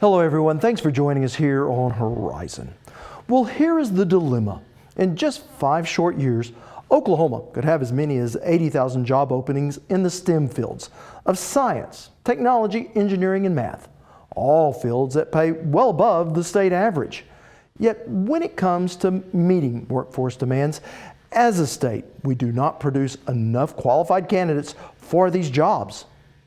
Hello everyone, thanks for joining us here on Horizon. Well, here is the dilemma. In just 5 short years, Oklahoma could have as many as 80,000 job openings in the STEM fields of science, technology, engineering, and math, all fields that pay well above the state average. Yet when it comes to meeting workforce demands, as a state, we do not produce enough qualified candidates for these jobs.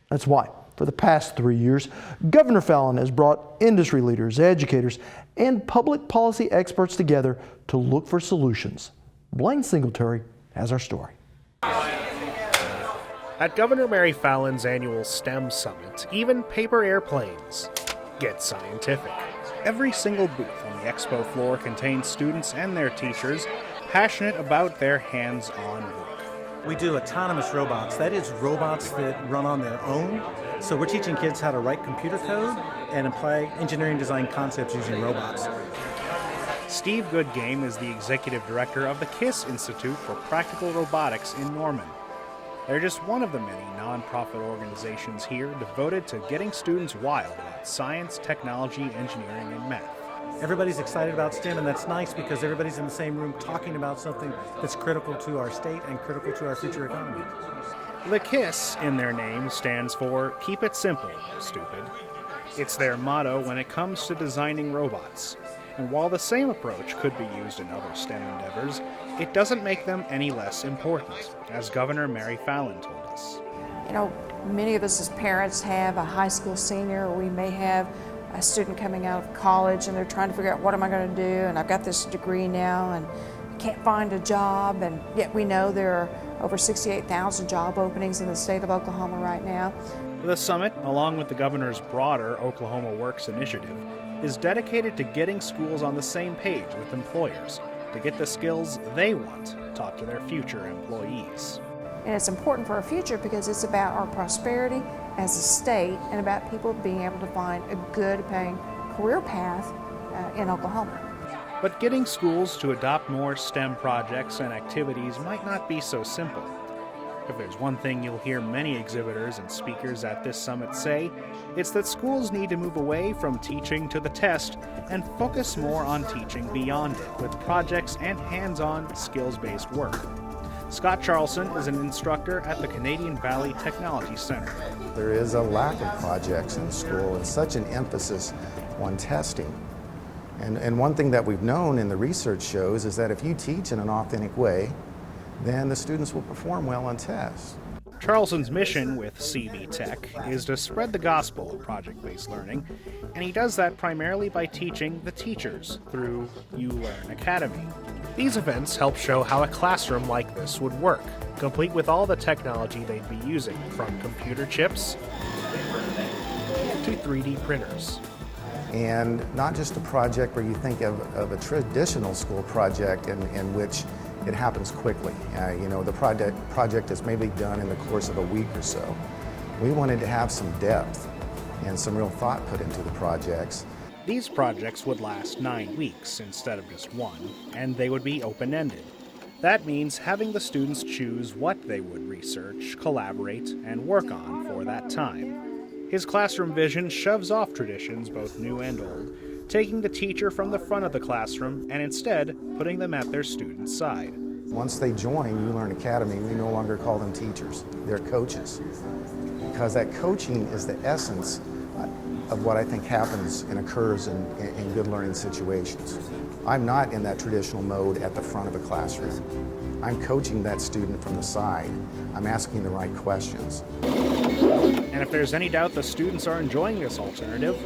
That's why, for the past 3 years, Governor Fallin has brought industry leaders, educators, and public policy experts together to look for solutions. Blaine Singletary has our story. At Governor Mary Fallin's annual STEM Summit, even paper airplanes get scientific. Every single booth on the expo floor contains students and their teachers passionate about their hands-on work. We do autonomous robots. That is robots that run on their own. So we're teaching kids how to write computer code and apply engineering design concepts using robots. Steve Goodgame is the executive director of the KISS Institute for Practical Robotics in Norman. They're just one of the many nonprofit organizations here devoted to getting students wild about science, technology, engineering, and math. Everybody's excited about STEM, and that's nice because everybody's in the same room talking about something that's critical to our state and critical to our future economy. The KISS in their name stands for Keep It Simple, Stupid. It's their motto when it comes to designing robots. And while the same approach could be used in other STEM endeavors, it doesn't make them any less important, as Governor Mary Fallin told us. You know, many of us as parents have a high school senior, or we may have a student coming out of college and they're trying to figure out what am I going to do, and I've got this degree now and I can't find a job, and yet we know there are over 68,000 job openings in the state of Oklahoma right now. The summit, along with the governor's broader Oklahoma Works initiative, is dedicated to getting schools on the same page with employers to get the skills they want taught to their future employees. And it's important for our future because it's about our prosperity as a state and about people being able to find a good paying career path in Oklahoma. But getting schools to adopt more STEM projects and activities might not be so simple. If there's one thing you'll hear many exhibitors and speakers at this summit say, it's that schools need to move away from teaching to the test and focus more on teaching beyond it with projects and hands-on, skills-based work. Scott Charlson is an instructor at the Canadian Valley Technology Center. There is a lack of projects in school and such an emphasis on testing. And one thing that we've known and the research shows is that if you teach in an authentic way, then the students will perform well on tests. Charlson's mission with CV Tech is to spread the gospel of project-based learning, and he does that primarily by teaching the teachers through ULearn Academy. These events help show how a classroom like this would work, complete with all the technology they'd be using, from computer chips to 3D printers. And not just a project where you think of a traditional school project in which it happens quickly. The project is maybe done in the course of a week or so. We wanted to have some depth and some real thought put into the projects. These projects would last 9 weeks instead of just 1, and they would be open-ended. That means having the students choose what they would research, collaborate, and work on for that time. His classroom vision shoves off traditions, both new and old, taking the teacher from the front of the classroom and instead putting them at their student's side. Once they join ULearn Academy, we no longer call them teachers, they're coaches. Because that coaching is the essence of what I think happens and occurs in good learning situations. I'm not in that traditional mode at the front of a classroom. I'm coaching that student from the side. I'm asking the right questions. And if there's any doubt the students are enjoying this alternative,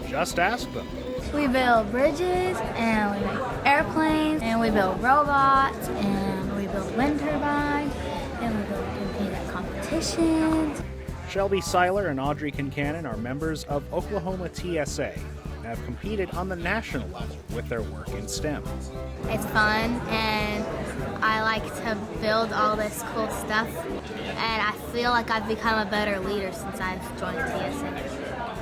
just ask them. We build bridges, and we make airplanes, and we build robots, and we build wind turbines, and we compete at competitions. Shelby Seiler and Audrey Kincannon are members of Oklahoma TSA and have competed on the national level with their work in STEM. It's fun, and I like to build all this cool stuff, and I feel like I've become a better leader since I've joined TSA.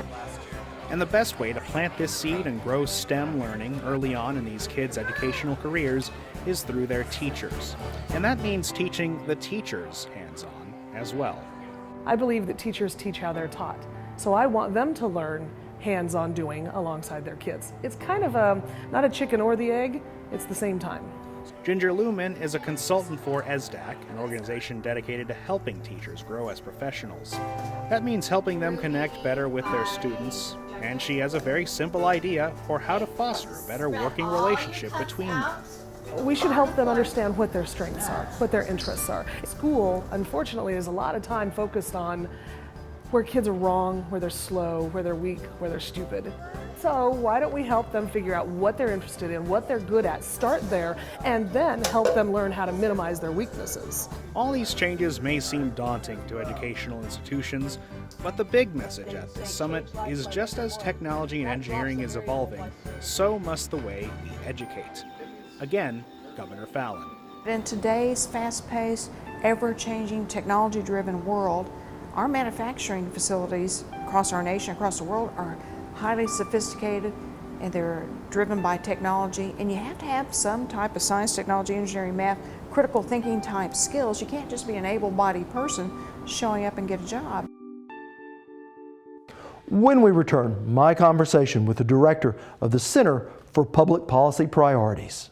And the best way to plant this seed and grow STEM learning early on in these kids' educational careers is through their teachers. And that means teaching the teachers hands-on as well. I believe that teachers teach how they're taught. So I want them to learn hands-on doing alongside their kids. It's kind of not a chicken or the egg, it's the same time. Ginger Lumen is a consultant for ESDAC, an organization dedicated to helping teachers grow as professionals. That means helping them connect better with their students, and she has a very simple idea for how to foster a better working relationship between them. We should help them understand what their strengths are, what their interests are. School, unfortunately, is a lot of time focused on where kids are wrong, where they're slow, where they're weak, where they're stupid. So why don't we help them figure out what they're interested in, what they're good at, start there, and then help them learn how to minimize their weaknesses. All these changes may seem daunting to educational institutions, but the big message at this summit is just as technology and engineering is evolving, so must the way we educate. Again, Governor Fallin. In today's fast-paced, ever-changing, technology-driven world, our manufacturing facilities across our nation, across the world, are highly sophisticated and they're driven by technology, and you have to have some type of science, technology, engineering, math, critical thinking type skills. You can't just be an able-bodied person showing up and get a job. When we return, my conversation with the director of the Center for Public Policy Priorities.